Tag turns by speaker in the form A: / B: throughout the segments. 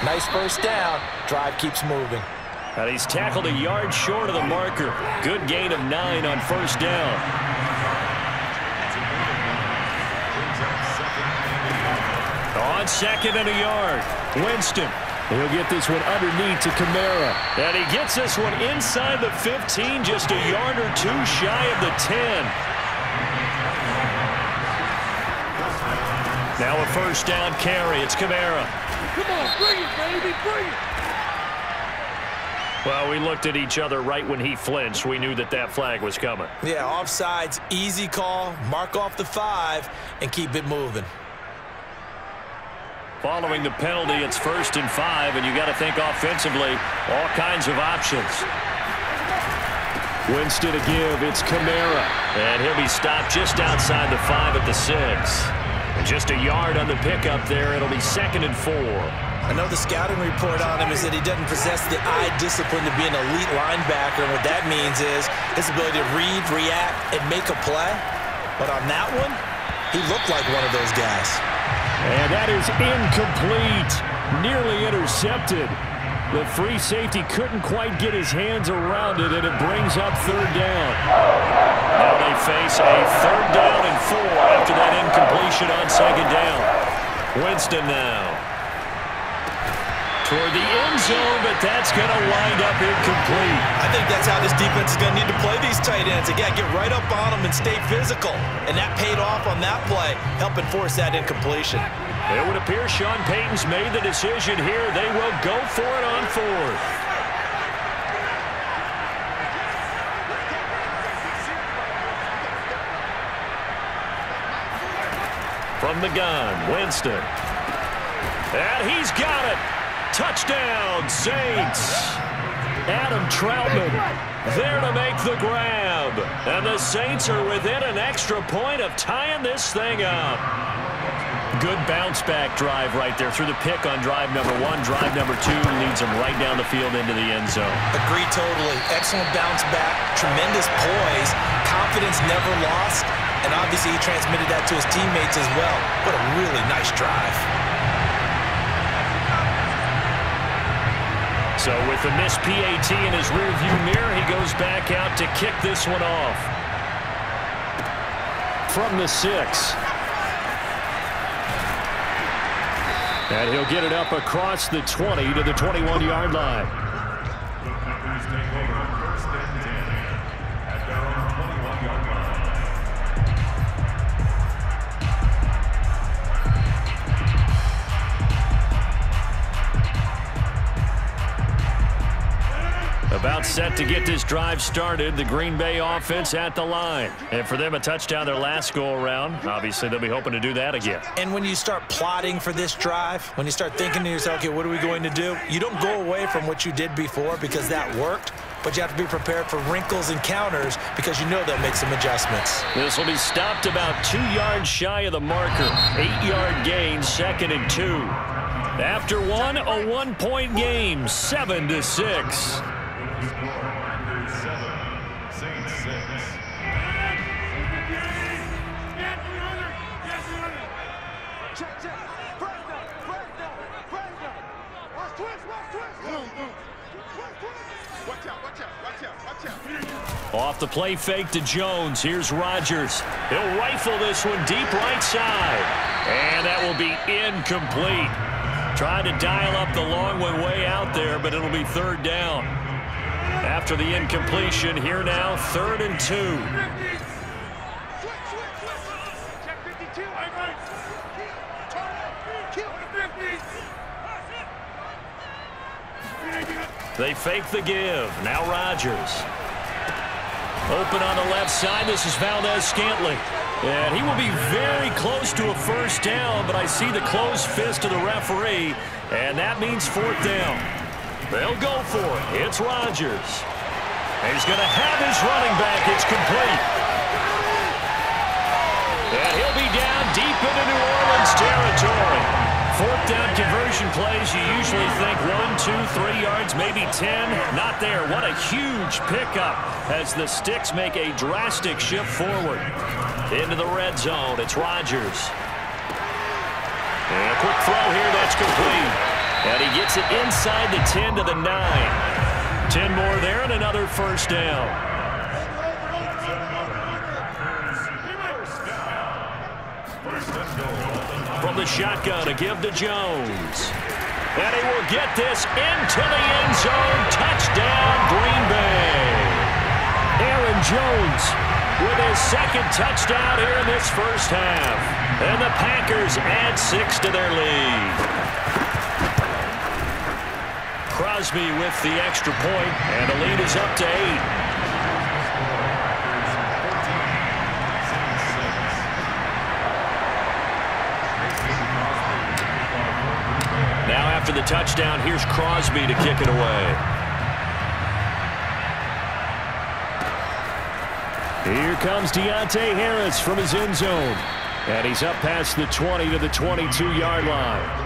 A: Nice first down. Drive keeps moving.
B: And he's tackled a yard short of the marker. Good gain of 9 on first down. On second and a yard, Winston. He'll get this one underneath to Kamara. And he gets this one inside the 15, just a yard or two shy of the 10. Now a first down carry. It's Kamara.
C: Come on, bring it, baby, bring it.
B: Well, we looked at each other right when he flinched. We knew that that flag was coming.
A: Yeah, offsides, easy call. Mark off the 5 and keep it moving.
B: Following the penalty, it's 1st and 5, and you got to think offensively, all kinds of options. Winston to give, it's Kamara. And he'll be stopped just outside the 5 at the 6. And just a yard on the pickup there. It'll be 2nd and 4.
A: I know the scouting report on him is that he doesn't possess the eye discipline to be an elite linebacker, and what that means is his ability to read, react, and make a play. But on that one, he looked like one of those guys.
B: And that is incomplete. Nearly intercepted. The free safety couldn't quite get his hands around it, and it brings up 3rd down. Now they face a 3rd down and 4 after that incompletion on 2nd down. Winston now toward the end zone, but that's going to wind up incomplete.
A: I think that's how this defense is going to need to play these tight ends. Again, get right up on them and stay physical. And that paid off on that play, helping force that incompletion.
B: It would appear Sean Payton's made the decision here. They will go for it on 4th. From the gun, Winston. And he's got it. Touchdown, Saints. Adam Troutman there to make the grab. And the Saints are within an extra point of tying this thing up. Good bounce-back drive right there through the pick on drive number 1. Drive number 2 leads them right down the field into the end zone.
A: Agree totally. Excellent bounce back. Tremendous poise. Confidence never lost. And obviously he transmitted that to his teammates as well. What a really nice drive.
B: So with the missed PAT in his rearview mirror, he goes back out to kick this one off. From the 6. And he'll get it up across the 20 to the 21-yard line. About set to get this drive started. The Green Bay offense at the line. And for them, a touchdown their last go-around. Obviously, they'll be hoping to do that again.
A: And when you start plotting for this drive, when you start thinking to yourself, okay, what are we going to do? You don't go away from what you did before because that worked, but you have to be prepared for wrinkles and counters because you know they'll make some adjustments.
B: This will be stopped about 2 yards shy of the marker. 8-yard gain, 2nd and 2. After one, a 1-point game, 7-6. Off the play fake to Jones. Here's Rodgers. He'll rifle this one deep right side. And that will be incomplete. Trying to dial up the long one way out there, but it'll be 3rd down. After the incompletion, here now, 3rd and 2. They fake the give. Now Rodgers. Open on the left side. This is Valdez-Scantling. And he will be very close to a first down, but I see the closed fist of the referee, and that means 4th down. They'll go for it. It's Rodgers. And he's going to have his running back. It's complete. And he'll be down deep into New Orleans territory. 4th down conversion plays, you usually think 1, 2, 3 yards, maybe 10. Not there. What a huge pickup as the Sticks make a drastic shift forward. Into the red zone. It's Rodgers. And a quick throw here. That's complete. And he gets gets it inside the 10 to the 9. 10 more there and another first down. From the shotgun, a give to Jones. And he will get this into the end zone. Touchdown, Green Bay. Aaron Jones with his second touchdown here in this first half. And the Packers add 6 to their lead. Crosby with the extra point, and the lead is up to 8. Now after the touchdown, here's Crosby to kick it away. Here comes Deontay Harris from his end zone. And he's up past the 20 to the 22-yard line.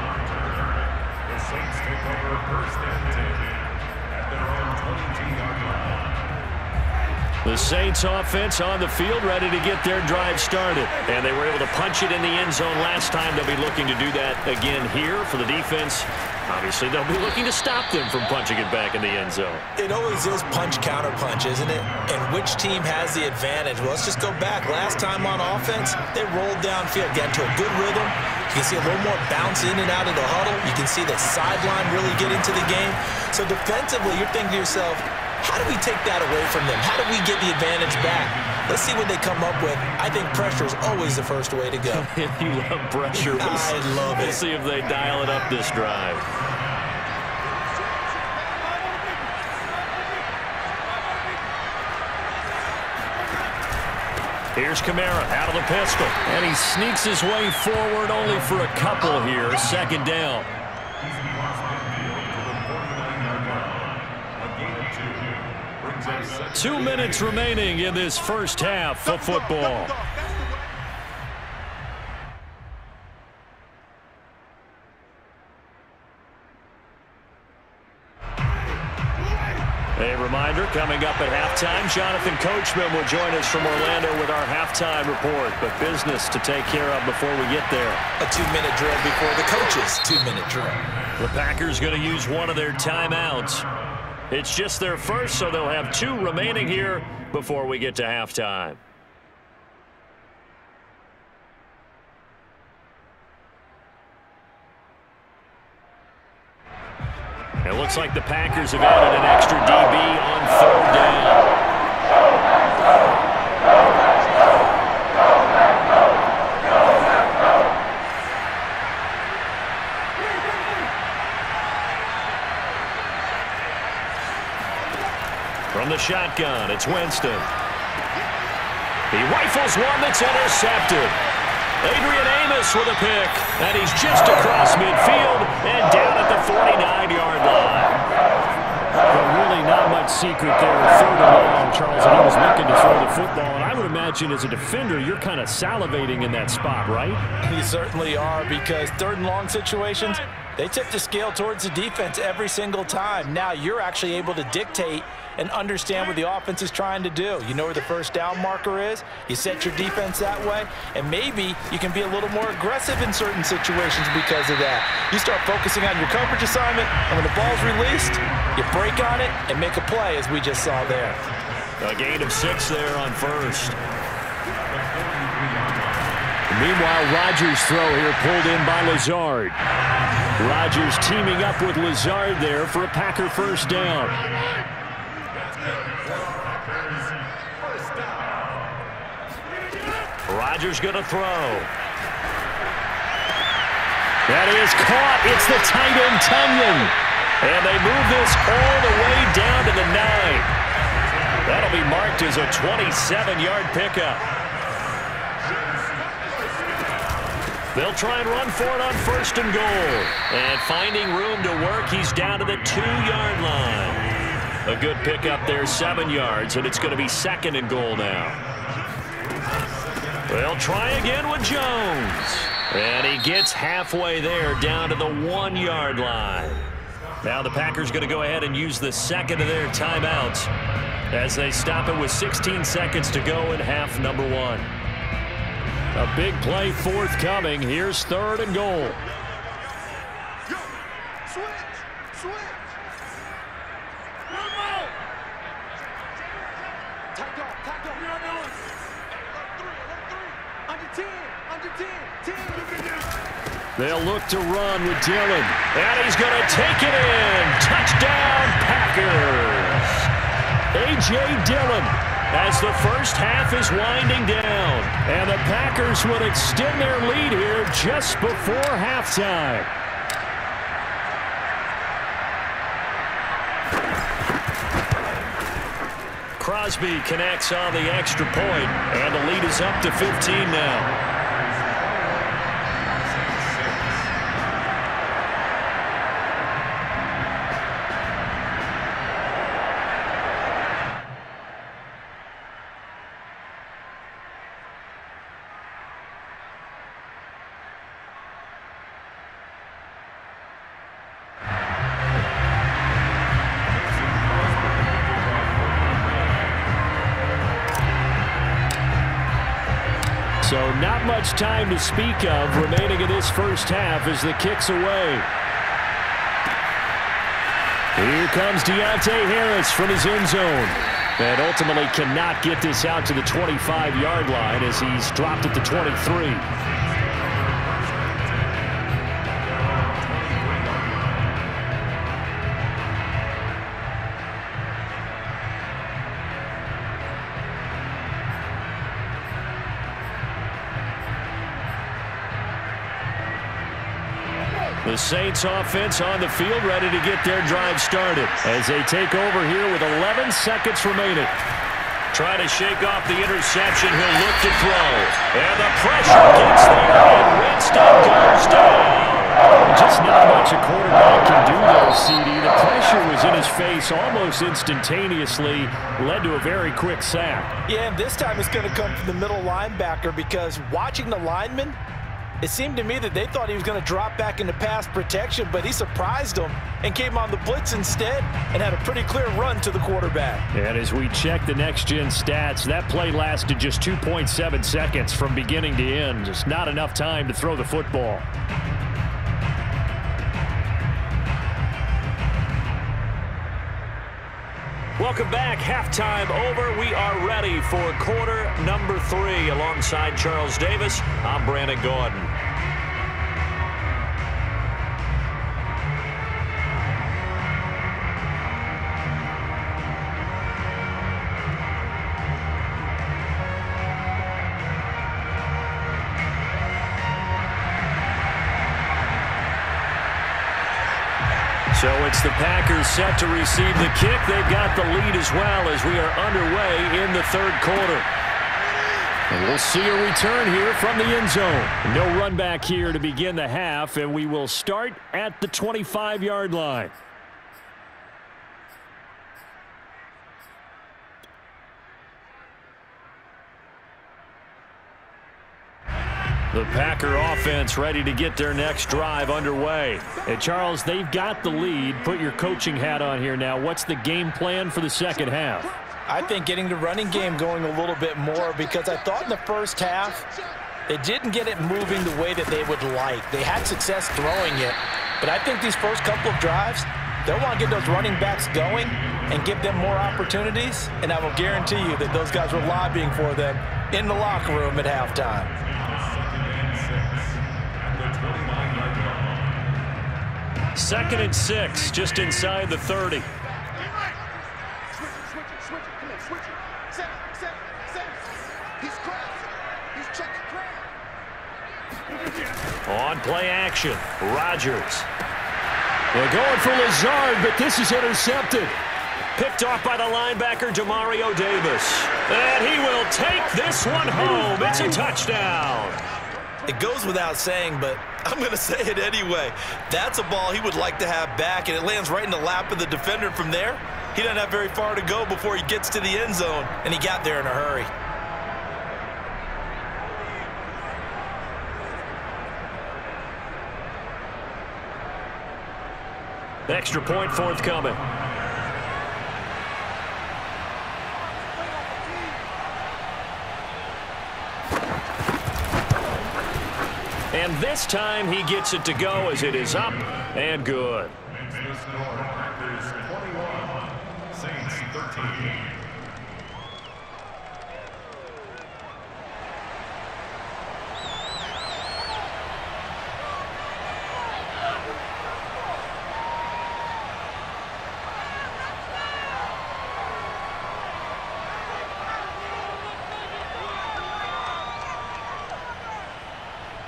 D: The Saints take over first and 10 at their own 22-yard line.
B: The Saints offense on the field, ready to get their drive started. And they were able to punch it in the end zone last time. They'll be looking to do that again here for the defense. Obviously, they'll be looking to stop them from punching it back in the end zone.
A: It always is punch-counter-punch, isn't it? And which team has the advantage? Well, let's just go back. Last time on offense, they rolled downfield, got into a good rhythm. You can see a little more bounce in and out of the huddle. You can see the sideline really get into the game. So defensively, you're thinking to yourself, how do we take that away from them? How do we get the advantage back? Let's see what they come up with. I think pressure is always the first way to go.
B: You love pressure.
A: I love it.
B: We'll see if they dial it up this drive. Here's Kamara out of the pistol. And he sneaks his way forward only for a couple here. Second down. 2 minutes remaining in this first half of football. A reminder, coming up at halftime, Jonathan Coachman will join us from Orlando with our halftime report. But business to take care of before we get there.
A: A 2-minute drill before the coaches' 2-minute drill.
B: The Packers going to use one of their timeouts. It's just their first, so they'll have 2 remaining here before we get to halftime. It looks like the Packers have added an extra DB on 3rd down. From the shotgun, it's Winston. He rifles one that's intercepted. Adrian Amos with a pick, and he's just across midfield and down at the 49-yard line. Well, really not much secret there. 3rd and long, Charles, and he was looking to throw the football. And I would imagine as a defender, you're kind of salivating in that spot, right?
A: You certainly are, because 3rd and long situations, they tip the scale towards the defense every single time. Now you're actually able to dictate and understand what the offense is trying to do. You know where the first down marker is. You set your defense that way, and maybe you can be a little more aggressive in certain situations because of that. You start focusing on your coverage assignment, and when the ball's released, you break on it and make a play, as we just saw there.
B: A gain of 6 there on 1st. Meanwhile, Rodgers' throw here pulled in by Lazard. Rodgers teaming up with Lazard there for a Packer first down. Rodgers going to throw. That is caught. It's the tight end, Tunyon. And they move this all the way down to the 9. That'll be marked as a 27-yard pickup. They'll try and run for it on 1st and goal. And finding room to work, he's down to the 2-yard line. A good pickup there, 7 yards, and it's going to be 2nd and goal now. They'll try again with Jones. And he gets halfway there, down to the 1-yard line. Now the Packers going to go ahead and use the 2nd of their timeouts as they stop it with 16 seconds to go in half number 1. A big play forthcoming. Here's 3rd and goal.
C: Switch. One more. Tight dog. Under 10. Under 10. 10.
B: They'll look to run with Dillon. And he's going to take it in. Touchdown, Packers. A.J. Dillon as the first half is winding down. And the Packers would extend their lead here just before halftime. Crosby connects on the extra point, and the lead is up to 15 now. So not much time to speak of remaining in this first half as the kick's away. Here comes Deontay Harris from his end zone. And ultimately cannot get this out to the 25-yard line as he's dropped at the 23. The Saints offense on the field ready to get their drive started as they take over here with 11 seconds remaining. Trying to shake off the interception. He'll look to throw. And the pressure gets there, and Winston goes down. Just not much a quarterback can do there, CD. The pressure was in his face almost instantaneously. Led to a very quick sack.
A: Yeah, and this time it's going to come from the middle linebacker because watching the lineman, it seemed to me that they thought he was going to drop back into pass protection, but he surprised them and came on the blitz instead and had a pretty clear run to the quarterback.
B: And as we check the next-gen stats, that play lasted just 2.7 seconds from beginning to end. Just not enough time to throw the football. Welcome back. Halftime over. We are ready for quarter number 3. Alongside Charles Davis, I'm Brandon Gordon. So it's the Packers set to receive the kick. They've got the lead as well as we are underway in the third quarter. And we'll see a return here from the end zone. No run back here to begin the half, and we will start at the 25-yard line. The Packer offense ready to get their next drive underway. And Charles, they've got the lead. Put your coaching hat on here now. What's the game plan for the second half?
A: I think getting the running game going a little bit more because I thought in the first half they didn't get it moving the way that they would like. They had success throwing it, but I think these first couple of drives, they'll want to get those running backs going and give them more opportunities, and I will guarantee you that those guys were lobbying for them in the locker room at halftime.
B: Second and 6, just inside the 30. On play action, Rodgers. They're going for Lazard, but this is intercepted. Picked off by the linebacker, Demario Davis. And he will take this one home. It's a touchdown.
A: It goes without saying, but I'm going to say it anyway. That's a ball he would like to have back, and it lands right in the lap of the defender. From there, he doesn't have very far to go before he gets to the end zone, and he got there in a hurry.
B: Extra point forthcoming. And this time he gets it to go as it is up and good.
D: the score, Packers 21, Saints 13.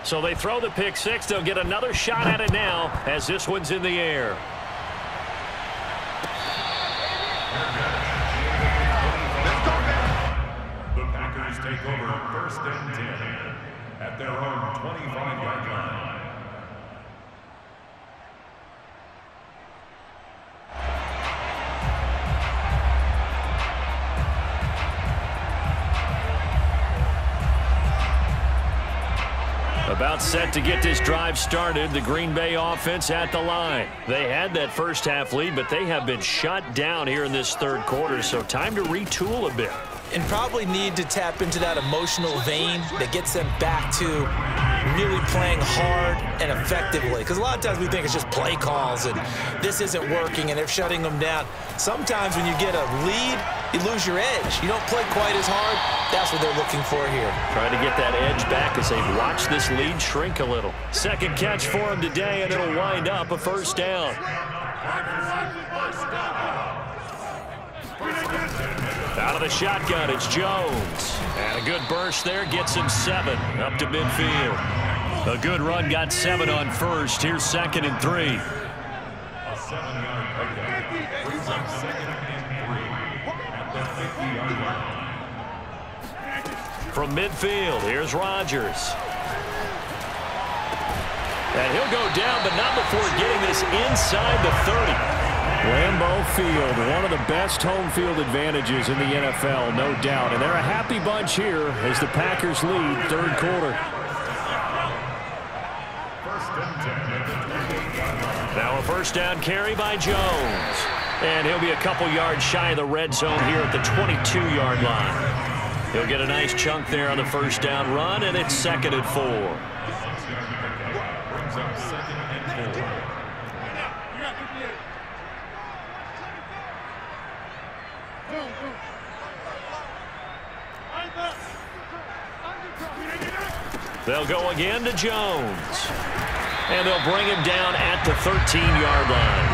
B: So they throw the pick six. They'll get another shot at it now as this one's in the air.
D: The Packers take over first and 10 at their own 25-yard line.
B: About set to get this drive started, the Green Bay offense at the line. They had that first half lead, but they have been shut down here in this third quarter, so time to retool a bit.
A: And probably need to tap into that emotional vein that gets them back to really playing hard and effectively. Because a lot of times we think it's just play calls and this isn't working and they're shutting them down. Sometimes when you get a lead, you lose your edge. You don't play quite as hard. That's what they're looking for here.
B: Trying to get that edge back as they watch this lead shrink a little. Second catch for him today, and it'll wind up a first down. Out of the shotgun, it's Jones. And a good burst there gets him 7 up to midfield. A good run got 7 on first. Here's 2nd and 3.
D: A 7-yard pickup brings up 2nd and 3 at the 50-yard line.
B: From midfield, here's Rodgers. And he'll go down, but not before getting this inside the 30.
E: Lambeau Field, one of the best home field advantages in the NFL, no doubt. And they're a happy bunch here as the Packers lead third quarter.
B: Now a first down carry by Jones. And he'll be a couple yards shy of the red zone here at the 22-yard line. He'll get a nice chunk there on the first down run, and it's 2nd and 4.
D: Brings up 2nd and 4.
B: They'll go again to Jones. And they'll bring him down at the 13-yard line.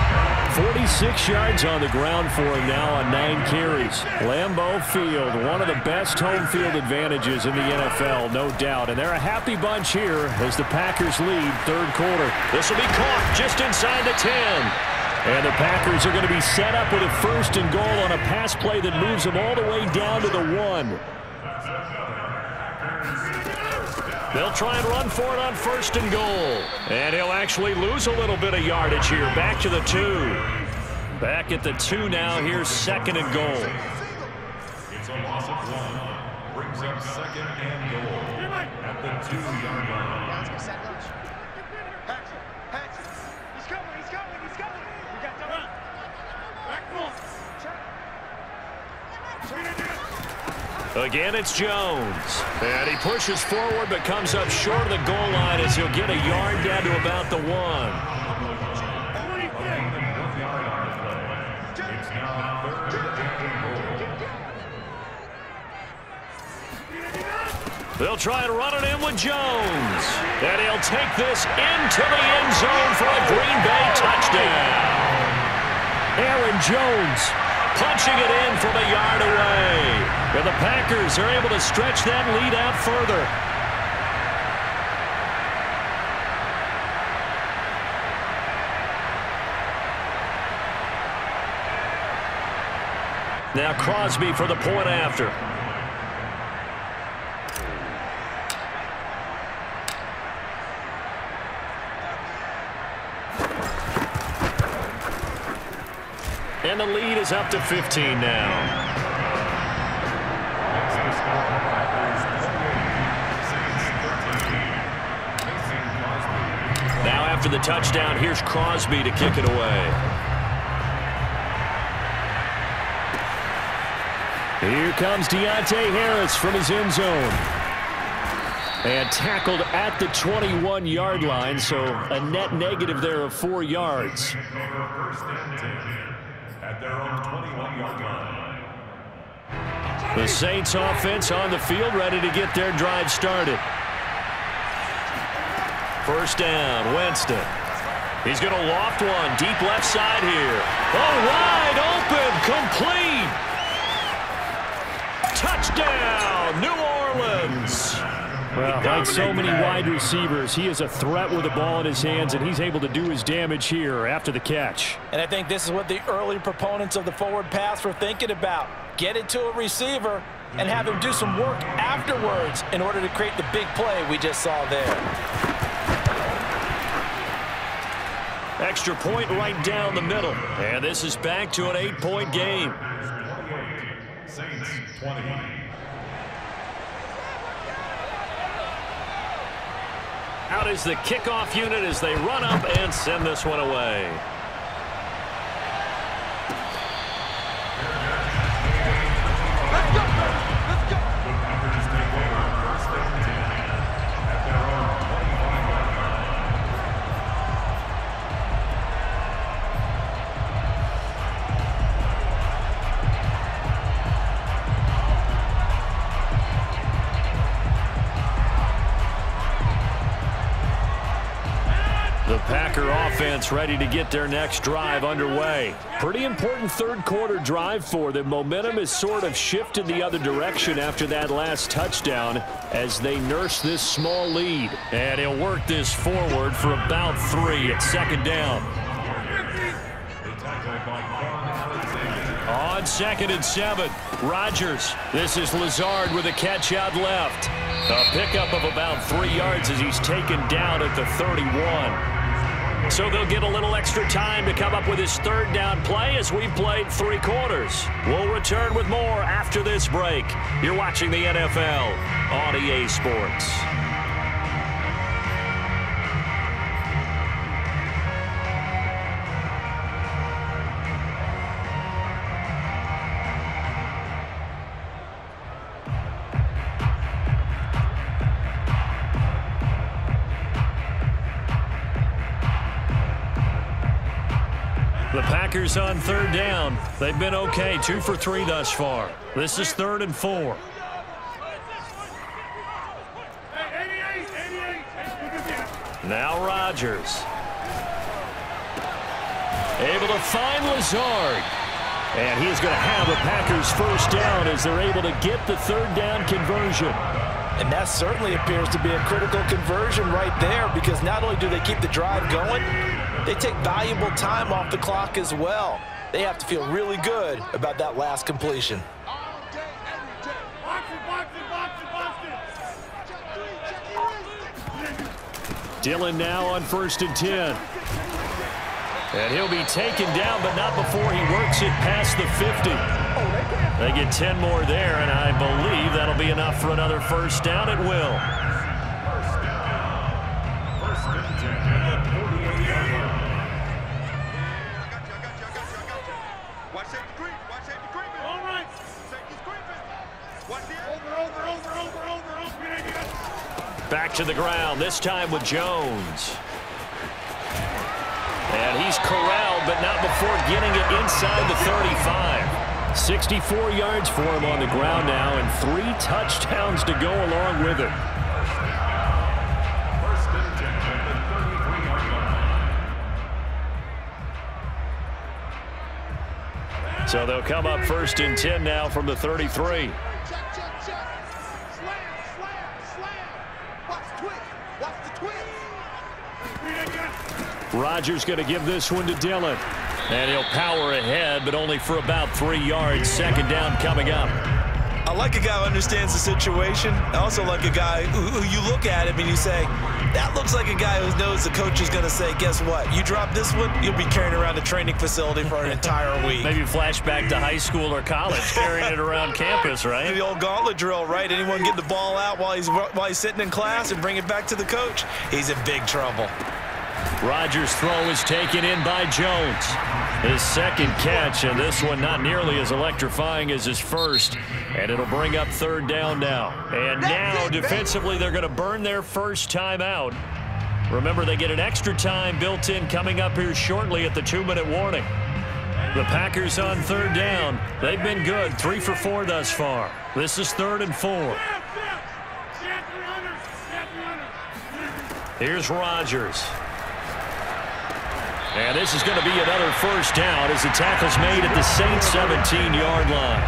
E: 46 yards on the ground for him now on 9 carries. Lambeau Field, one of the best home field advantages in the NFL, no doubt. And they're a happy bunch here as the Packers lead third quarter.
B: This will be caught just inside the 10.
E: And the Packers are going to be set up with a 1st and goal on a pass play that moves them all the way down to the 1.
B: They'll try and run for it on 1st and goal. And he'll actually lose a little bit of yardage here. Back to the 2. Back at the 2 now. Here's 2nd and goal.
D: It's a loss of 1. Brings up 2nd and goal at the 2-yard line.
C: He's coming. We got time.
B: Again, it's Jones. And he pushes forward but comes up short of the goal line as he'll get a yard down to about the 1.
D: It's now 3rd and goal.
B: They'll try and run it in with Jones. And he'll take this into the end zone for a Green Bay touchdown.
E: Aaron Jones
B: punching it in from a yard away. And the Packers are able to stretch that lead out further. Now Crosby for the point after. And the lead is up to 15 now. Now after the touchdown, here's Crosby to kick it away.
E: Here comes Deontay Harris from his end zone. And tackled at the 21-yard line, so a net negative there of 4 yards.
D: first and 10 at their own 21-yard line.
E: The Saints offense on the field, ready to get their drive started. First down, Winston. He's going to loft one, deep left side here. Oh, wide open, complete. Touchdown, New Orleans. Well, like so many wide receivers, he is a threat with the ball in his hands, and he's able to do his damage here after the catch.
A: And I think this is what the early proponents of the forward pass were thinking about. Get it to a receiver and have him do some work afterwards in order to create the big play we just saw there.
E: Extra point right down the middle. And this is back to an 8-point game.
D: Saints 20.
E: Out is the kickoff unit as they run up and send this one away.
C: Let's go! Let's go!
D: The Packers take over first and 10 at their own 25-yard line.
E: The Packer offense ready to get their next drive underway. Pretty important third quarter drive for them. Momentum has sort of shifted the other direction after that last touchdown as they nurse this small lead. And he'll work this forward for about 3 at second down. On 2nd and 7, Rodgers. This is Lazard with a catch out left. A pickup of about 3 yards as he's taken down at the 31. So they'll get a little extra time to come up with his third down play as we've played 3 quarters. We'll return with more after this break. You're watching the NFL on EA Sports. The Packers on third down. They've been okay, 2 for 3 thus far. This is 3rd and 4. Now Rodgers. Able to find Lazard. And he is going to have a Packers first down as they're able to get the third down conversion.
A: And that certainly appears to be a critical conversion right there, because not only do they keep the drive going, they take valuable time off the clock as well. They have to feel really good about that last completion.
E: Dillon now on 1st and 10. And he'll be taken down, but not before he works it past the 50. They get 10 more there, and I believe that'll be enough for another first down. It will.
D: First and 10 at the 48-yard line.
C: Watch safety creep. Watch safety creeping. All right. Safety's creeping. Watch the over.
E: Back to the ground, this time with Jones. And he's corralled, but not before getting it inside the 35. 64 yards for him on the ground now, and 3 touchdowns to go along with it.
D: First and 10 at the 33-yard line.
E: So they'll come up 1st and 10 now from the 33.
C: Check. Slam. Watch the twist. Watch the twist.
E: Rodgers going to give this one to Dillon. And he'll power ahead, but only for about 3 yards. Second down coming up.
A: I like a guy who understands the situation. I also like a guy who you look at him and you say, that looks like a guy who knows the coach is going to say, guess what? You drop this one, you'll be carrying around the training facility for an entire week.
E: Maybe flashback to high school or college, carrying it around campus, right?
A: The old gauntlet drill, right? Anyone get the ball out while he's sitting in class and bring it back to the coach? He's in big trouble.
E: Rodgers' throw is taken in by Jones. His second catch, and this one not nearly as electrifying as his first. And it'll bring up third down now. And now, defensively, they're going to burn their first time out.
B: Remember, they get an extra time built in coming up here shortly at the 2-minute warning. The Packers on 3rd down. They've been good, 3 for 4 thus far. This is 3rd and 4. Here's Rodgers. And this is going to be another first down as the tackle's made at the Saints 17-yard line.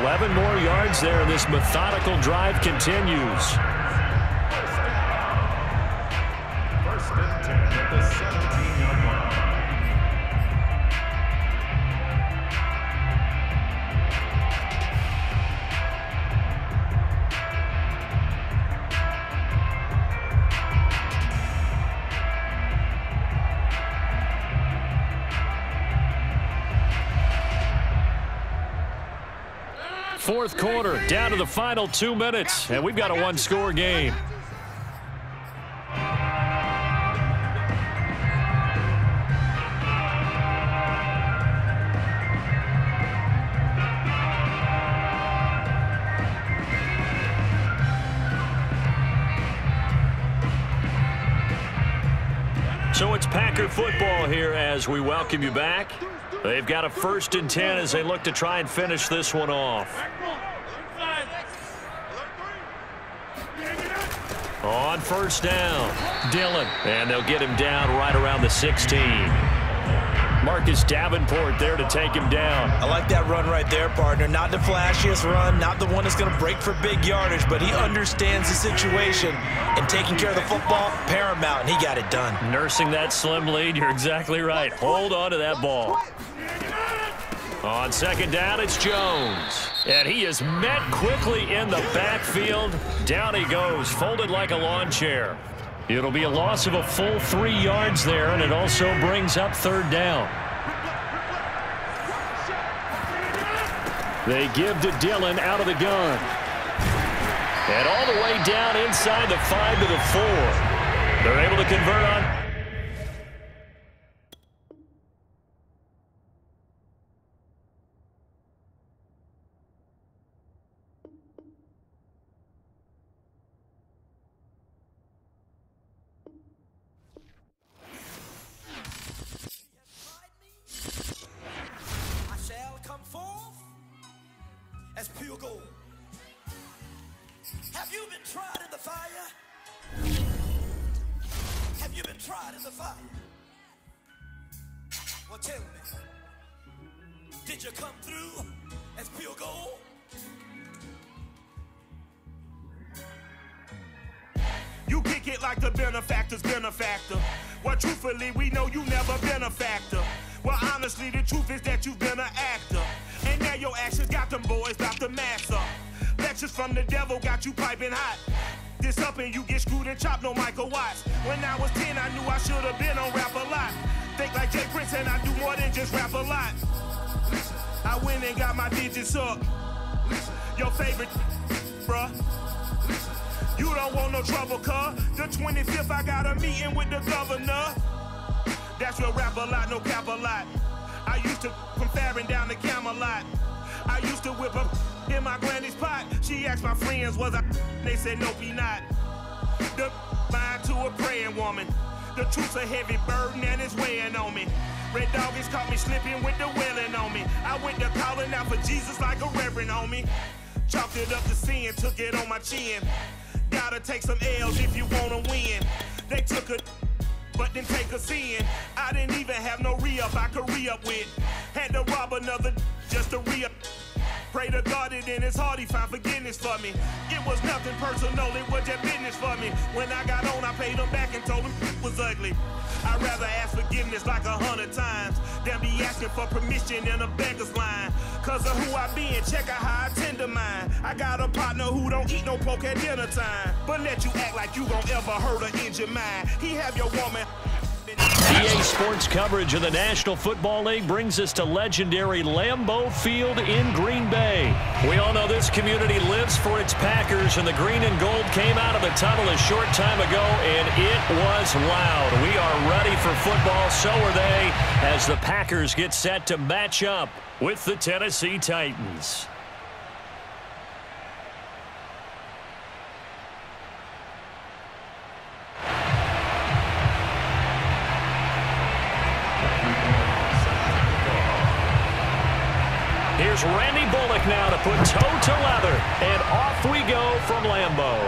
B: 11 more yards there. This methodical drive continues.
D: First and 10 at the 17-yard line.
B: Fourth quarter, down to the final 2 minutes, and we've got a one-score game. So it's Packer football here as we welcome you back. They've got a 1st and 10 as they look to try and finish this one off. On 1st down, Dillon. And they'll get him down right around the 16. Marcus Davenport there to take him down.
A: I like that run right there, partner. Not the flashiest run, not the one that's going to break for big yardage, but he understands the situation, and taking care of the football, paramount, and he got it done.
B: Nursing that slim lead, you're exactly right. Hold on to that ball. On 2nd down, it's Jones. And he is met quickly in the backfield. Down he goes, folded like a lawn chair. It'll be a loss of a full 3 yards there, and it also brings up 3rd down. They give to Dillon out of the gun. And all the way down inside the 5 to the 4. They're able to convert on.
F: As pure gold. Have you been tried in the fire? Have you been tried in the fire? Well, tell me, did you come through as pure gold?
G: You kick it like the benefactor's benefactor. Well, truthfully, we know you never been a factor. Well, honestly, the truth is that you've been an actor. And now your actions got them boys about to mass up. Lectures from the devil got you piping hot. This up and you get screwed and chopped, no Michael Watts. When I was 10, I knew I should have been on rap a lot. Think like Jay Prince and I do more than just rap a lot. I went and got my digits up. Your favorite, bruh. You don't want no trouble, cuz. The 25th, I got a meeting with the governor. That's real rap a lot, no cap a lot. I used to come faring down the Camelot. I used to whip up in my granny's pot. She asked my friends, was I? They said, nope, he not. The mind to a praying woman. The truth's a heavy burden and it's weighing on me. Red doggies caught me slipping with the wailing on me. I went to calling out for Jesus like a reverend on me. Chalked it up to sin, took it on my chin. Gotta take some L's if you wanna win. They took a but then take us in. I didn't even have no re-up I could re-up with. Had to rob another just to re-up. Pray to God it in his heart he found forgiveness for me. It was nothing personal, it was just business for me. When I got on, I paid him back and told him it was ugly. I'd rather ask forgiveness like 100 times than be asking for permission in a beggar's line. Cause of who I be and check out how I tend to mine. I got a partner who don't eat no pork at dinner time, but let you act like you gon' ever hurt or injure mine. He have your woman.
B: EA Sports coverage of the National Football League brings us to legendary Lambeau Field in Green Bay. We all know this community lives for its Packers, and the green and gold came out of the tunnel a short time ago, and it was loud. We are ready for football, so are they, as the Packers get set to match up with the Tennessee Titans. Here's Randy Bullock now to put toe to leather. And off we go from Lambeau.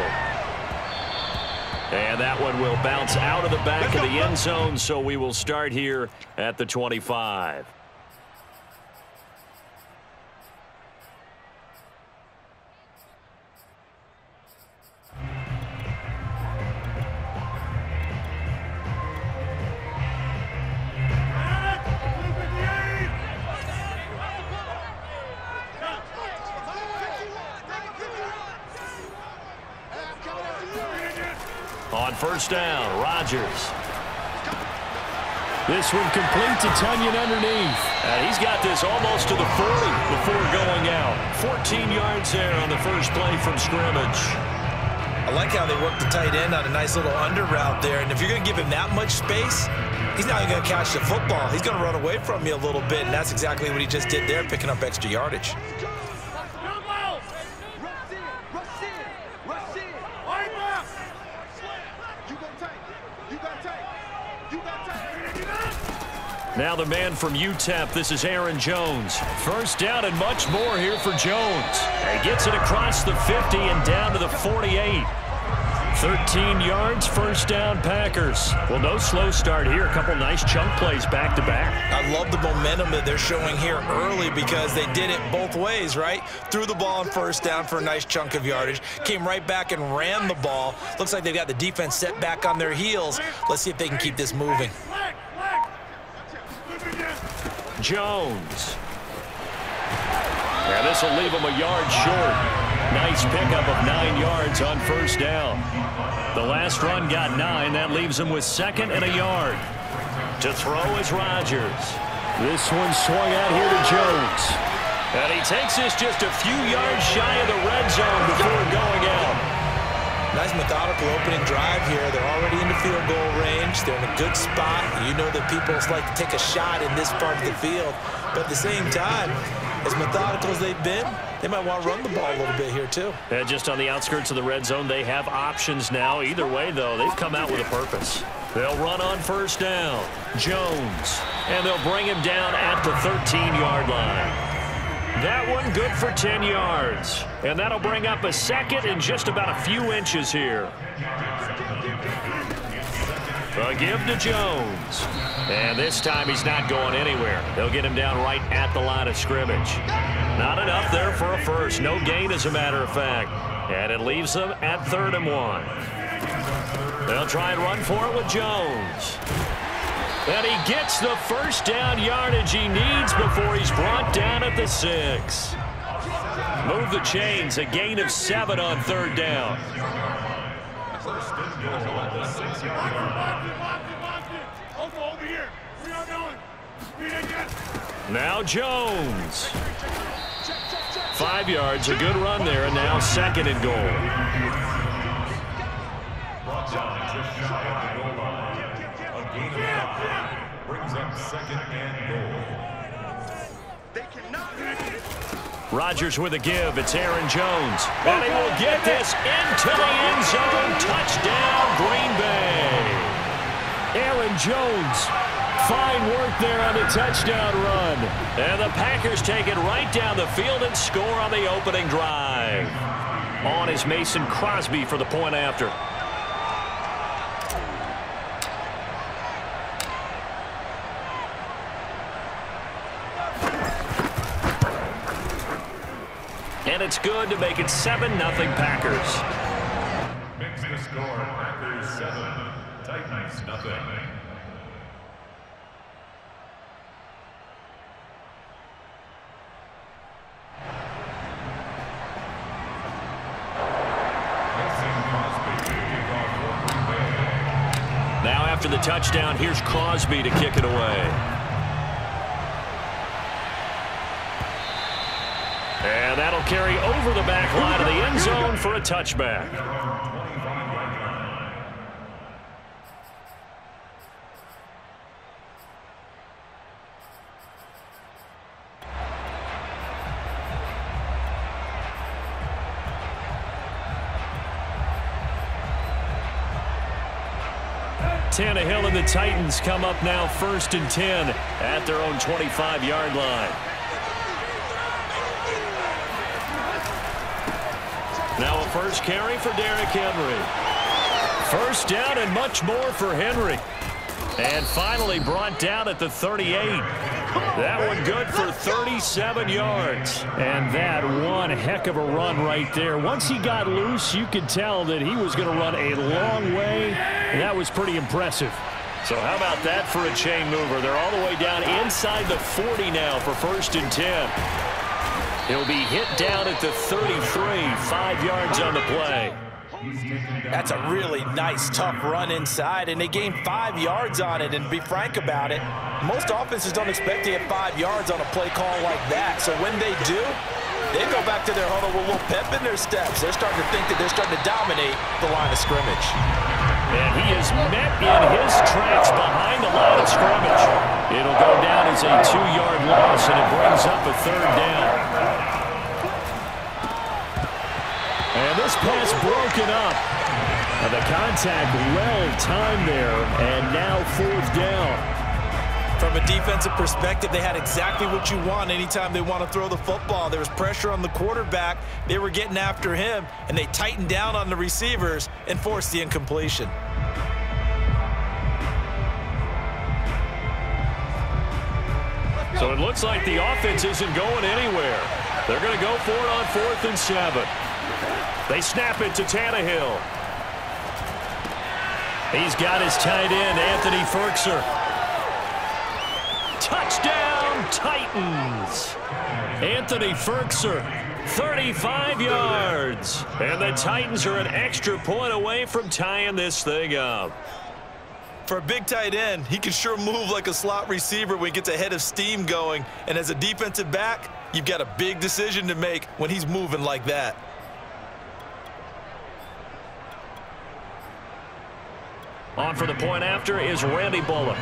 B: And that one will bounce out of the back of the end zone, so we will start here at the 25. On first down, Rodgers.
E: This one complete to Tunyon underneath.
B: And he's got this almost to the 40 before going out. 14 yards there on the first play from scrimmage.
A: I like how they work the tight end on a nice little under route there. And if you're going to give him that much space, he's not going to catch the football. He's going to run away from you a little bit, and that's exactly what he just did there, picking up extra yardage.
B: Now the man from UTEP, this is Aaron Jones. First down and much more here for Jones. He gets it across the 50 and down to the 48. 13 yards, first down, Packers. Well, no slow start here. A couple nice chunk plays back-to-back.
A: I love the momentum that they're showing here early because they did it both ways, right? Threw the ball on first down for a nice chunk of yardage. Came right back and ran the ball. Looks like they've got the defense set back on their heels. Let's see if they can keep this moving.
B: Jones. And this will leave him a yard short. Nice pickup of 9 yards on first down. The last run got 9. That leaves him with second and a yard. To throw is Rodgers.
E: This one swung out here to Jones.
B: And he takes this just a few yards shy of the red zone before going out.
A: Nice methodical opening drive here. They're already in the field goal range. They're in a good spot. You know that people like to take a shot in this part of the field. But at the same time, as methodical as they've been, they might want to run the ball a little bit here too.
B: And just on the outskirts of the red zone, they have options now. Either way, though, they've come out with a purpose. They'll run on first down. Jones. And they'll bring him down at the 13-yard line. That one good for 10 yards. And that'll bring up a second and just about a few inches here. A give to Jones. And this time he's not going anywhere. They'll get him down right at the line of scrimmage. Not enough there for a first. No gain, as a matter of fact. And it leaves them at 3rd and 1. They'll try and run for it with Jones. And he gets the first down yardage he needs before he's brought down at the 6. Move the chains, a gain of 7 on 3rd down. Now Jones. 5 yards, a good run there, and now 2nd and goal.
D: Brings up 2nd and goal.
B: Rodgers with a give. It's Aaron Jones. And he will get this into the end zone. Touchdown, Green Bay.
E: Aaron Jones. Fine work there on the touchdown run.
B: And the Packers take it right down the field and score on the opening drive. On is Mason Crosby for the point after. And it's good to make it 7-0 Packers.
D: Makes the score Packers 7, Titans nothing.
B: Now after the touchdown, here's Crosby to kick it away. And that'll carry over the back line of the end zone for a touchback. Tannehill and the Titans come up now 1st and 10 at their own 25-yard line. Now a first carry for Derrick Henry. First down and much more for Henry. And finally brought down at the 38. That one good for 37 yards. And that one heck of a run right there. Once he got loose, you could tell that he was going to run a long way. And that was pretty impressive. So how about that for a chain mover? They're all the way down inside the 40 now for 1st and 10. He'll be hit down at the 33, 5 yards on the play.
A: That's a really nice, tough run inside, and they gained 5 yards on it. And to be frank about it, most offenses don't expect to get 5 yards on a play call like that. So when they do, they go back to their huddle with a little pep in their steps. They're starting to think that they're starting to dominate the line of scrimmage.
B: And he is met in his tracks behind the line of scrimmage. It'll go down as a 2-yard loss, and it brings up a 3rd down. And this pass broken up. And the contact well timed there, and now 4th down.
A: From a defensive perspective, they had exactly what you want anytime they want to throw the football. There was pressure on the quarterback. They were getting after him, and they tightened down on the receivers and forced the incompletion.
B: So it looks like the offense isn't going anywhere. They're going to go for it on 4th and 7. They snap it to Tannehill. He's got his tight end, Anthony Ferkser. Touchdown, Titans. Anthony Ferkser, 35 yards. And the Titans are an extra point away from tying this thing up.
A: For a big tight end, he can sure move like a slot receiver when he gets a head of steam going. And as a defensive back, you've got a big decision to make when he's moving like that.
B: On for the point after is Randy Bullock.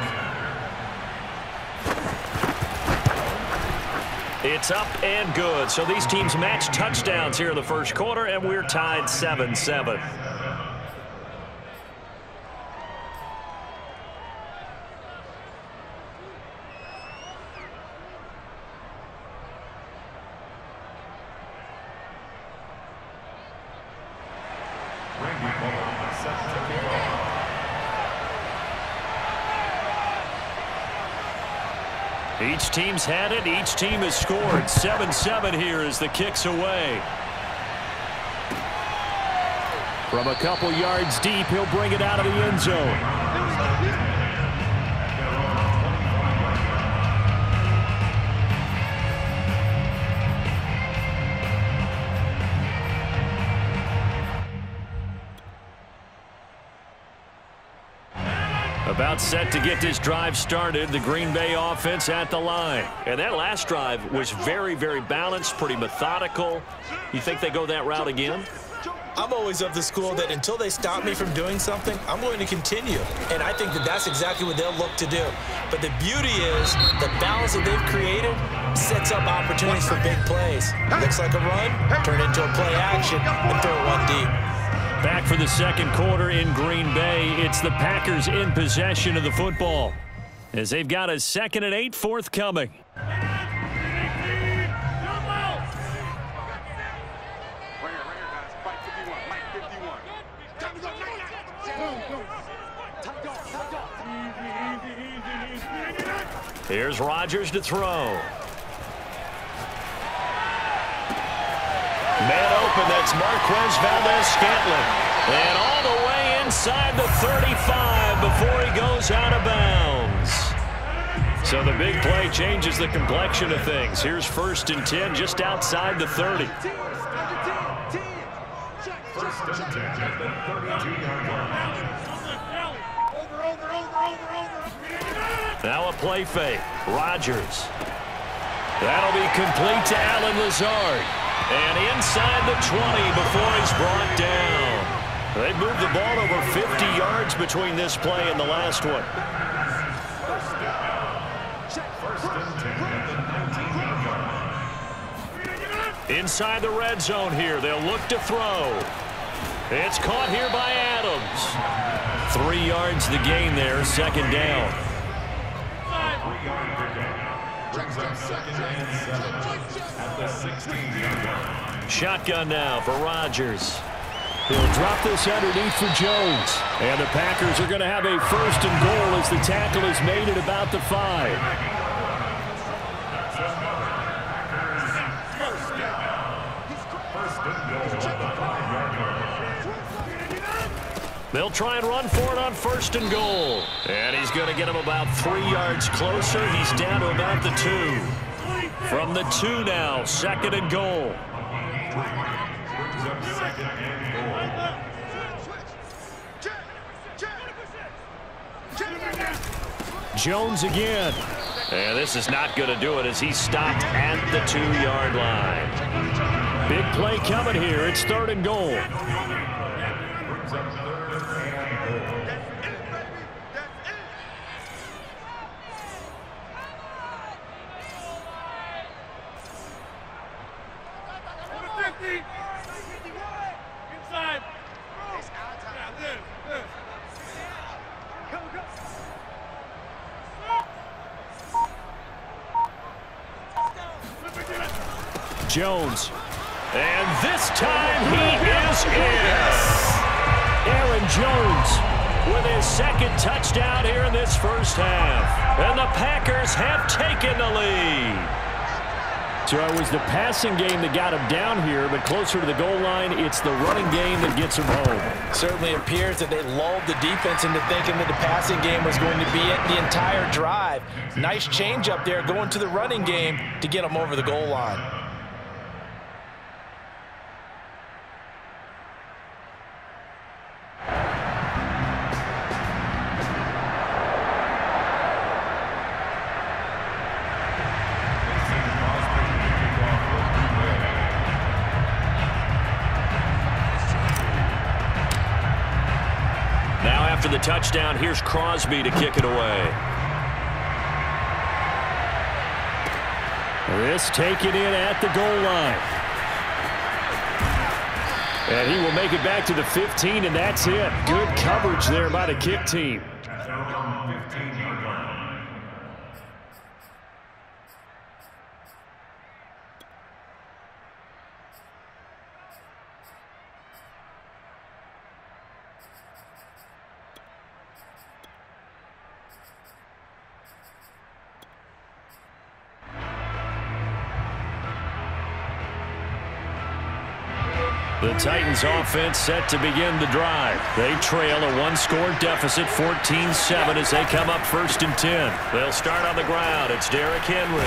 B: It's up and good. So these teams match touchdowns here in the 1st quarter, and we're tied 7-7. Each team's had it. Each team has scored. 7-7 here as the kick's away. From a couple yards deep, he'll bring it out of the end zone. About set to get this drive started. The Green Bay offense at the line. And that last drive was very, very balanced, pretty methodical. You think they go that route again?
A: I'm always of the school that until they stop me from doing something, I'm going to continue. And I think that that's exactly what they'll look to do. But the beauty is the balance that they've created sets up opportunities for big plays. Looks like a run, turn into a play action, and throw it one deep.
B: Back for the 2nd quarter in Green Bay. It's the Packers in possession of the football as they've got a 2nd and 8 forthcoming. Here's Rodgers to throw. Man open, that's Marquez Valdez-Scantling. And all the way inside the 35 before he goes out of bounds. So the big play changes the complexion of things. Here's 1st and 10 just outside the 30.
D: 1st and 10 at the 32-yard line.
B: Now a play fake. Rodgers. That'll be complete to Allen Lazard. And inside the 20 before he's brought down. They moved the ball over 50 yards between this play and the last one.
D: 1st and 10 at the 19-yard line.
B: Inside the red zone here. They'll look to throw. It's caught here by Adams. 3 yards the gain there, 2nd down.
D: 3-yard pickup brings up 2nd and 7 at the 16-yard line.
B: Shotgun now for Rodgers.
E: He'll drop this underneath for Jones. And the Packers are going to have a 1st and goal as the tackle is made at about the 5.
B: They'll try and run for it on 1st and goal. And he's going to get him about 3 yards closer. He's down to about the 2. From the 2 now, 2nd and goal.
E: Jones again.
B: And this is not going to do it as he's stopped at the 2-yard line.
E: Big play coming here. It's 3rd and goal. Jones.
B: And this time he is in.
E: Aaron Jones
B: with his 2nd touchdown here in this 1st half. And the Packers have taken the lead.
E: So it was the passing game that got him down here, but closer to the goal line, it's the running game that gets him home.
A: Certainly appears that they lulled the defense into thinking that the passing game was going to be it the entire drive. Nice change up there going to the running game to get him over the goal line.
B: After the touchdown, here's Crosby to kick it away.
E: This taken in at the goal line. And he will make it back to the 15, and that's it. Good coverage there by the kick team.
B: The Titans offense set to begin the drive. They trail a 1-score deficit, 14-7 as they come up 1st and 10. They'll start on the ground. It's Derrick Henry.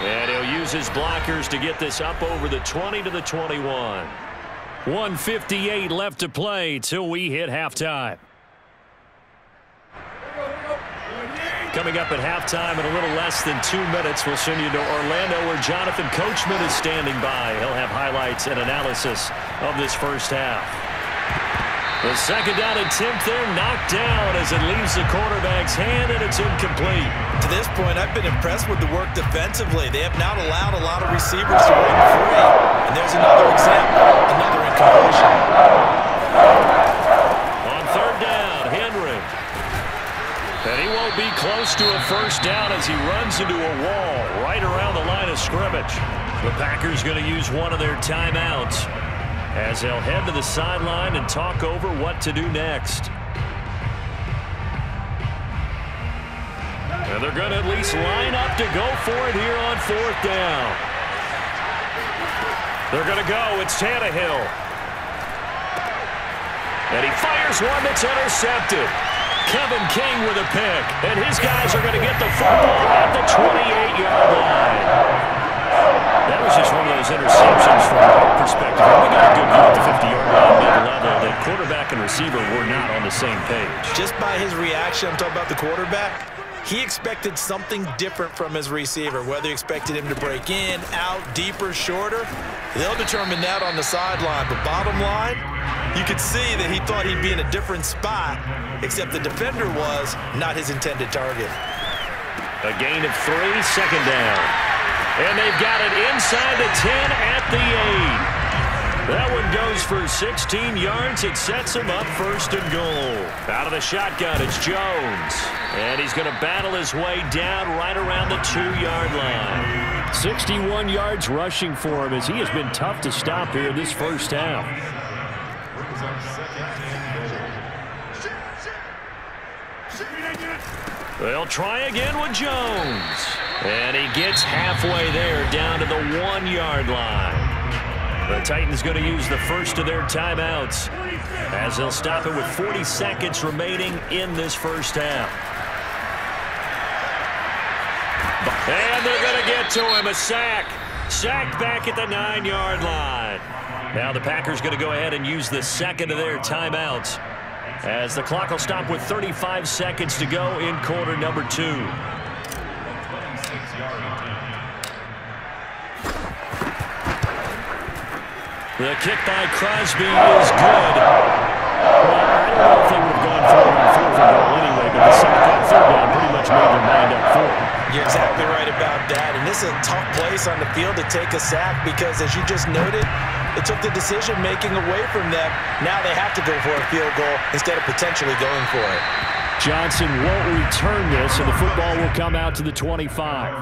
B: And he'll use his blockers to get this up over the 20 to the 21.
E: 1:58 left to play till we hit halftime.
B: Coming up at halftime in a little less than 2 minutes, we'll send you to Orlando where Jonathan Coachman is standing by. He'll have highlights and analysis of this 1st half. The 2nd down attempt there knocked down as it leaves the quarterback's hand, and it's incomplete.
A: To this point, I've been impressed with the work defensively. They have not allowed a lot of receivers to run free. And there's another example, another incompletion.
B: On 3rd down, Henry. And he won't be close to a 1st down as he runs into a wall right around the line of scrimmage. The Packers going to use one of their timeouts as they'll head to the sideline and talk over what to do next. And they're going to at least line up to go for it here on 4th down. They're going to go. It's Tannehill. And he fires one that's intercepted. Kevin King with a pick, and his guys are going to get the football at the 28-yard line. That was just one of those interceptions from our perspective. We got a good view at the 50-yard line mid-level that quarterback and receiver were not on the same page.
A: Just by his reaction, I'm talking about the quarterback, he expected something different from his receiver, whether he expected him to break in, out, deeper, shorter. They'll determine that on the sideline, but bottom line, you could see that he thought he'd be in a different spot, except the defender was not his intended target.
B: A gain of 3, 2nd down. And they've got it inside the 10 at the 8. That one goes for 16 yards. It sets him up 1st and goal. Out of the shotgun, it's Jones. And he's going to battle his way down right around the 2-yard line.
E: 61 yards rushing for him as he has been tough to stop here this first half.
B: They'll try again with Jones. And he gets halfway there down to the 1-yard line. The Titans going to use the first of their timeouts as they'll stop it with 40 seconds remaining in this first half. And they're going to get to him. A sack. Sacked back at the 9-yard line. Now the Packers going to go ahead and use the second of their timeouts as the clock will stop with 35 seconds to go in quarter number 2. The kick by Crosby is good. Well, I don't know if they would have gone for it on 4th and goal anyway, but the sack on 3rd down pretty much made their mind up for it.
A: You're exactly right about that. And this is a tough place on the field to take a sack because, as you just noted, it took the decision-making away from them. Now they have to go for a field goal instead of potentially going for it.
E: Johnson won't return this, and the football will come out to the 25.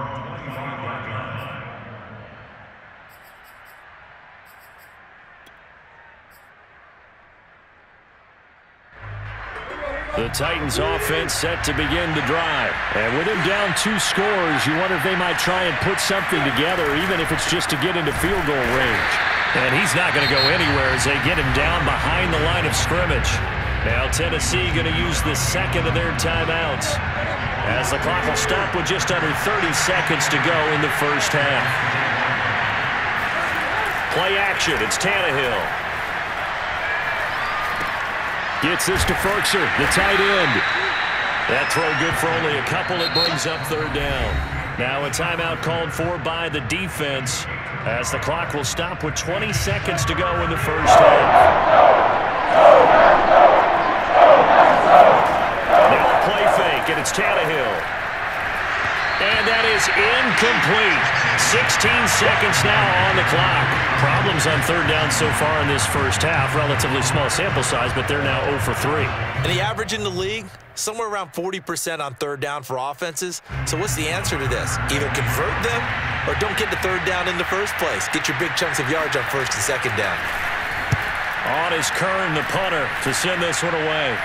E: The Titans offense set to begin the drive. And with him down 2 scores, you wonder if they might try and put something together, even if it's just to get into field goal range.
B: And he's not going to go anywhere as they get him down behind the line of scrimmage. Now Tennessee going to use the second of their timeouts as the clock will stop with just under 30 seconds to go in the first half. Play action. It's Tannehill.
E: Gets this to Ferkser, the tight end.
B: That throw good for only a couple. It brings up 3rd down. Now a timeout called for by the defense as the clock will stop with 20 seconds to go in the first half. Now a play fake, and it's Tannehill. And that is incomplete. 16 seconds now on the clock. Problems on 3rd down so far in this first half. Relatively small sample size, but they're now 0 for 3.
A: And the average in the league, somewhere around 40% on 3rd down for offenses. So what's the answer to this? Either convert them or don't get to 3rd down in the first place. Get your big chunks of yards on 1st and 2nd down.
B: On is Kern, the punter, to send this one away.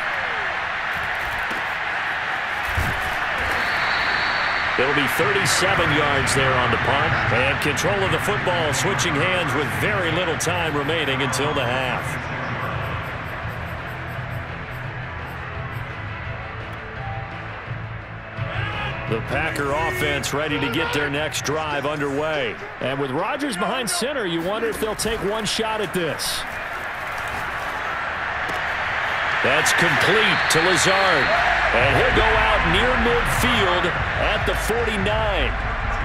B: It'll be 37 yards there on the punt. And control of the football switching hands with very little time remaining until the half. The Packer offense ready to get their next drive underway.
E: And with Rodgers behind center, you wonder if they'll take one shot at this.
B: That's complete to Lazard. And he'll go out near midfield at the 49.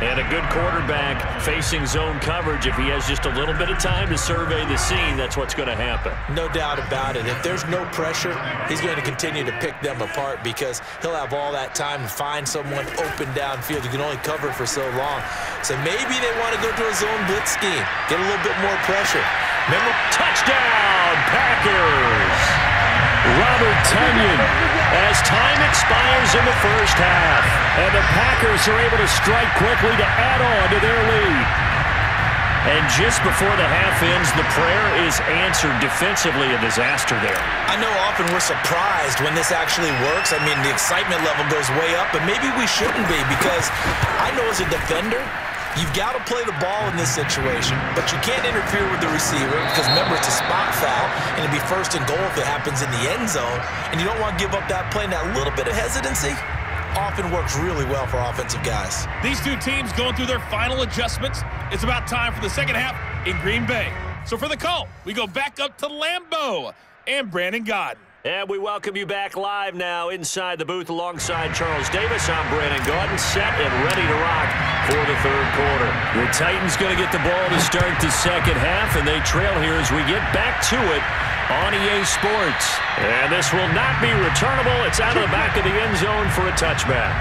B: And a good quarterback facing zone coverage. If he has just a little bit of time to survey the scene, that's what's going to happen.
A: No doubt about it. If there's no pressure, he's going to continue to pick them apart because he'll have all that time to find someone open downfield. You can only cover for so long. So maybe they want to go to a zone blitz scheme, get a little bit more pressure. Remember,
B: touchdown, Packers!
E: Robert Tonyan as time expires in the first half.
B: And the Packers are able to strike quickly to add on to their lead. And just before the half ends, the prayer is answered defensively. A disaster there.
A: I know often we're surprised when this actually works. I mean, the excitement level goes way up, but maybe we shouldn't be because I know as a defender, you've got to play the ball in this situation, but you can't interfere with the receiver because, remember, it's a spot foul, and it'd be 1st and goal if it happens in the end zone, and you don't want to give up that play. And that little bit of hesitancy often works really well for offensive guys.
H: These two teams going through their final adjustments. It's about time for the second half in Green Bay. So for the call, we go back up to Lambeau and Brandon Gaudin.
B: And we welcome you back live now inside the booth alongside Charles Davis. I'm Brandon Gaudin, set and ready to rock for the 3rd quarter. The Titans going to get the ball to start the second half, and they trail here as we get back to it on EA Sports. And this will not be returnable. It's out of the back of the end zone for a touchback.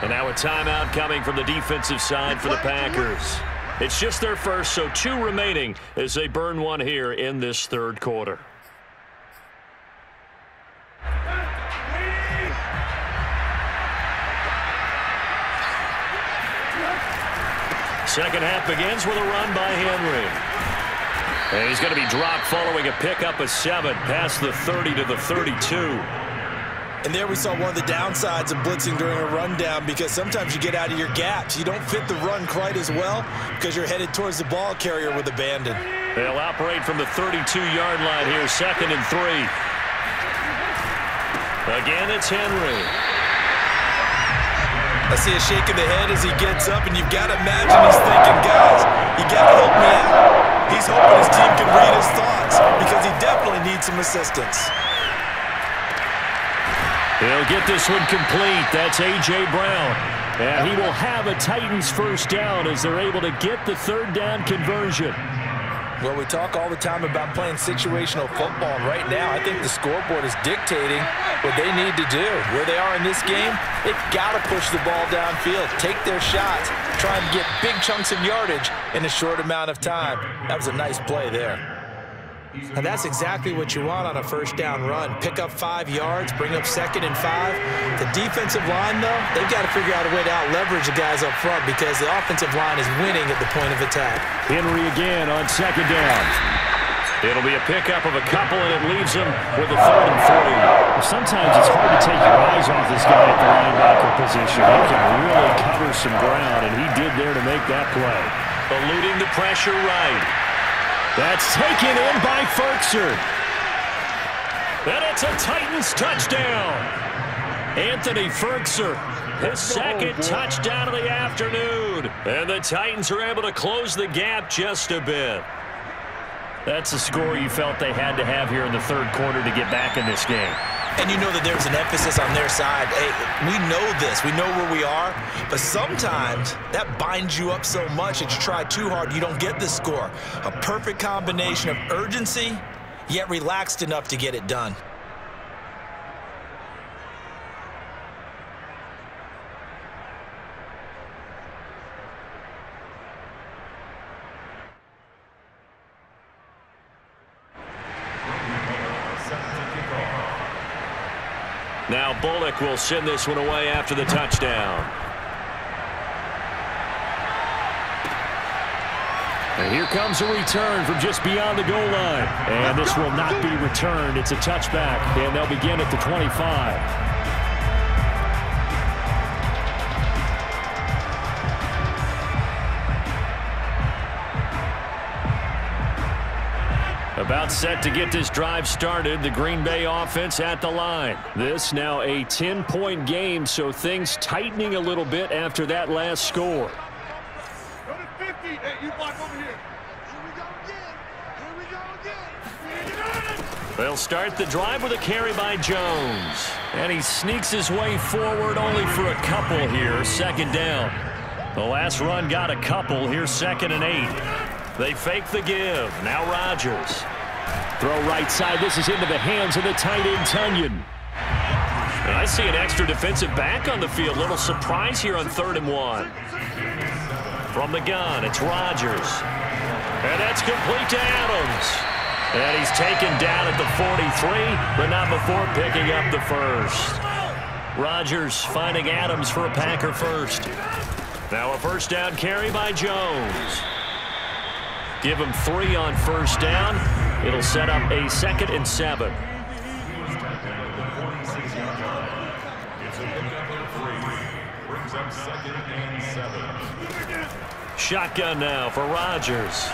B: And now a timeout coming from the defensive side for the Packers. It's just their first, so 2 remaining as they burn one here in this third quarter. Second half begins with a run by Henry. And he's going to be dropped following a pickup of 7 past the 30 to the 32.
A: And there we saw one of the downsides of blitzing during a rundown, because sometimes you get out of your gaps. You don't fit the run quite as well because you're headed towards the ball carrier with abandon.
B: They'll operate from the 32-yard line here, 2nd and 3. Again, it's Henry.
A: I see a shake of the head as he gets up, and you've got to imagine he's thinking, guys, you got to help me out. He's hoping his team can read his thoughts because he definitely needs some assistance.
E: He'll get this one complete. That's A.J. Brown. And he will have a Titans first down as they're able to get the 3rd down conversion.
A: Well, we talk all the time about playing situational football, and right now I think the scoreboard is dictating what they need to do. Where they are in this game, they've got to push the ball downfield, take their shots, try and get big chunks of yardage in a short amount of time. That was a nice play there. And that's exactly what you want on a first down run. Pick up 5 yards, bring up 2nd and 5. The defensive line, though, they've got to figure out a way to out-leverage the guys up front because the offensive line is winning at the point of attack.
E: Henry again on 2nd down.
B: It'll be a pickup of a couple, and it leaves him with a 3rd and 3.
E: Sometimes it's hard to take your eyes off this guy at the linebacker position. He can really cover some ground, and he did there to make that play.
B: Eluding the pressure right.
E: That's taken in by Firkser.
B: And it's a Titans touchdown.
E: Anthony Firkser,
B: his 2nd touchdown of the afternoon. And the Titans are able to close the gap just a bit.
E: That's a score you felt they had to have here in the 3rd quarter to get back in this game.
A: And you know that there's an emphasis on their side. Hey, we know this. We know where we are. But sometimes that binds you up so much that you try too hard, you don't get the score. A perfect combination of urgency, yet relaxed enough to get it done.
B: Now Bullock will send this one away after the touchdown.
E: And here comes a return from just beyond the goal line. And this will not be returned. It's a touchback, and they'll begin at the 25. About set to get this drive started. The Green Bay offense at the line. This now a 10-point game, so things tightening a little bit after that last score.
C: Go to 50. Hey, you block over here. Here we go again. Here we go again.
B: They'll start the drive with a carry by Jones.
E: And he sneaks his way forward only for a couple here. 2nd down. The last run got a couple. Here's 2nd and 8.
B: They fake the give. Now Rodgers.
E: Throw right side. This is into the hands of the tight end, Tunyon.
B: And I see an extra defensive back on the field. Little surprise here on 3rd and 1. From the gun, it's Rodgers. And that's complete to Adams. And he's taken down at the 43, but not before picking up the first. Rodgers finding Adams for a Packer first. Now a first down carry by Jones. Give him 3 on first down. It'll set up a 2nd and 7. Shotgun now for Rodgers.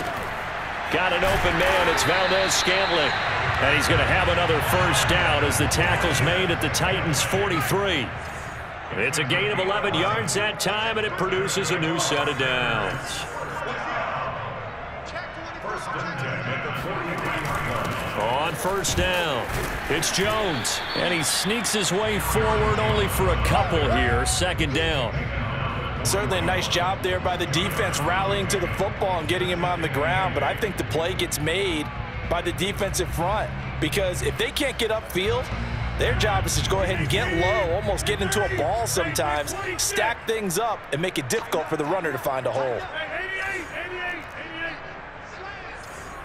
B: Got an open man. It's Valdez-Scantling. And he's going to have another first down as the tackle's made at the Titans' 43. It's a gain of 11 yards that time, and it produces a new set of downs. On first down, it's Jones. And he sneaks his way forward only for a couple here. 2nd down.
A: Certainly a nice job there by the defense rallying to the football and getting him on the ground, but I think the play gets made by the defensive front because if they can't get upfield, Their job is to go ahead and get low, almost get into a ball sometimes, stack things up, and make it difficult for the runner to find a hole.
C: 88.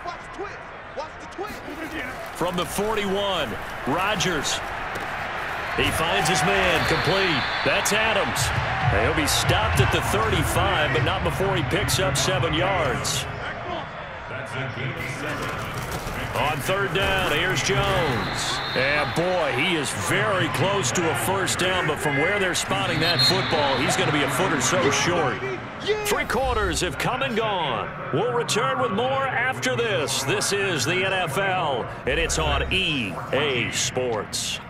C: Watch the twist. Watch the twist.
B: From the 41, Rodgers. He finds his man, complete. That's Adams. He'll be stopped at the 35, but not before he picks up 7 yards.
D: That's a gain of 7.
B: On third down, here's Jones. And boy, he is very close to a first down, but from where they're spotting that football, he's going to be a foot or so short. 3 quarters have come and gone. We'll return with more after this. This is the NFL, and it's on EA Sports.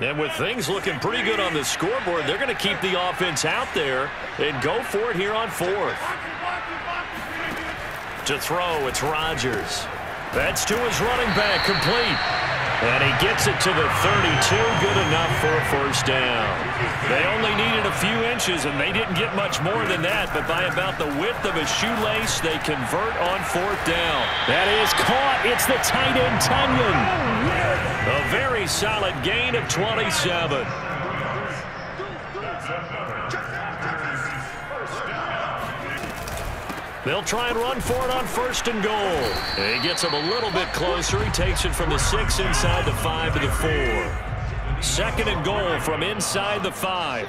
B: And with things looking pretty good on the scoreboard, they're going to keep the offense out there and go for it here on 4th. To throw, it's Rodgers. That's to his running back, complete. And he gets it to the 32, good enough for a first down. They only needed a few inches, and they didn't get much more than that, but by about the width of a shoelace, they convert on 4th down.
E: That is caught. It's the tight end, Tunyon.
B: A very solid gain of 27. They'll try and run for it on 1st and goal. And he gets him a little bit closer. He takes it from the 6 inside the 5 to the 4. 2nd and goal from inside the 5.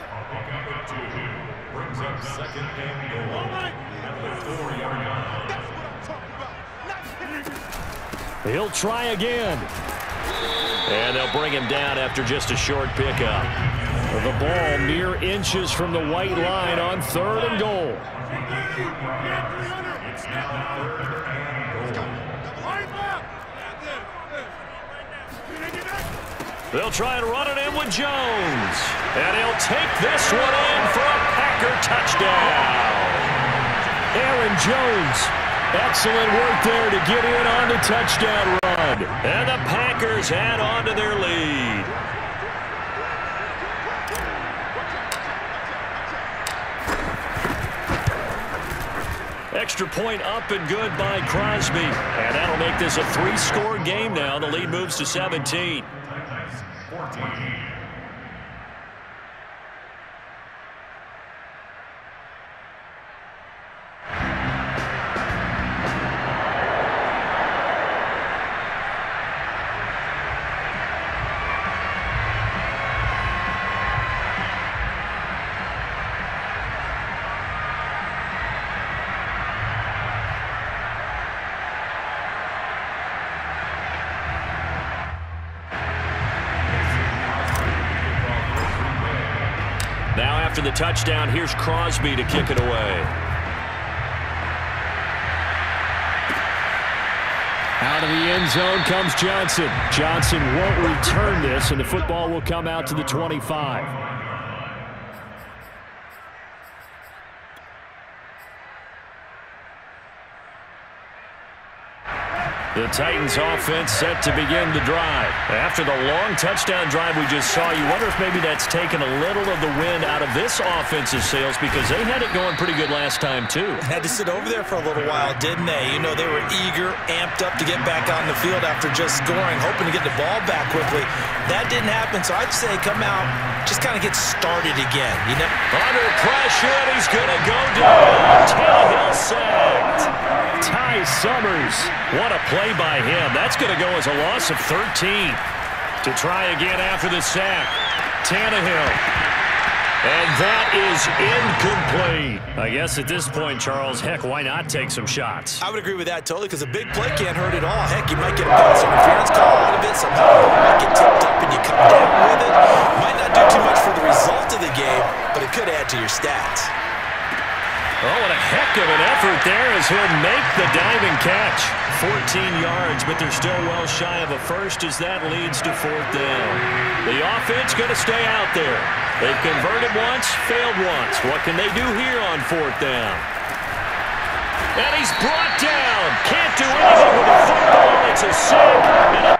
D: Brings up 2nd and goal at the 4-yard line.
E: He'll try again.
B: And they'll bring him down after just a short pickup.
E: The ball mere inches from the white line on 3rd and goal.
D: It's now 3rd and goal.
B: They'll try and run it in with Jones. And he'll take this one in for a Packer touchdown.
E: Aaron Jones. Excellent work there to get in on the touchdown run.
B: And the Packers add on to their lead. Extra point up and good by Crosby. And that'll make this a 3-score game now. The lead moves to 17.
D: 14.
B: After the touchdown, here's Crosby to kick it away.
E: Out of the end zone comes Johnson. Johnson won't return this, and the football will come out to the 25.
B: The Titans offense set to begin the drive. After the long touchdown drive we just saw, you wonder if maybe that's taken a little of the wind out of this offense's sails because they had it going pretty good last time too.
A: Had to sit over there for a little while, didn't they? You know, they were eager, amped up to get back on the field after just scoring, hoping to get the ball back quickly. That didn't happen, so I'd say come out, just kind of get started again. You know,
B: under pressure, and he's going to go down. Tannehill sacked.
E: Ty Summers.
B: What a play by him. That's going to go as a loss of 13. To try again after the sack. Tannehill. And that is incomplete. I guess at this point, Charles, heck, why not take some shots?
A: I would agree with that totally because a big play can't hurt at all. Heck, you might get a pass interference call out of it. Somehow you might get tipped up and you come down with it. Might not do too much for the result of the game, but it could add to your stats.
B: Oh, and a heck of an effort there as he'll make the diving catch. 14 yards, but they're still well shy of a first as that leads to 4th down. The offense going to stay out there. They've converted once, failed once. What can they do here on 4th down? And he's brought down. Can't do anything with the football. It's a sack and a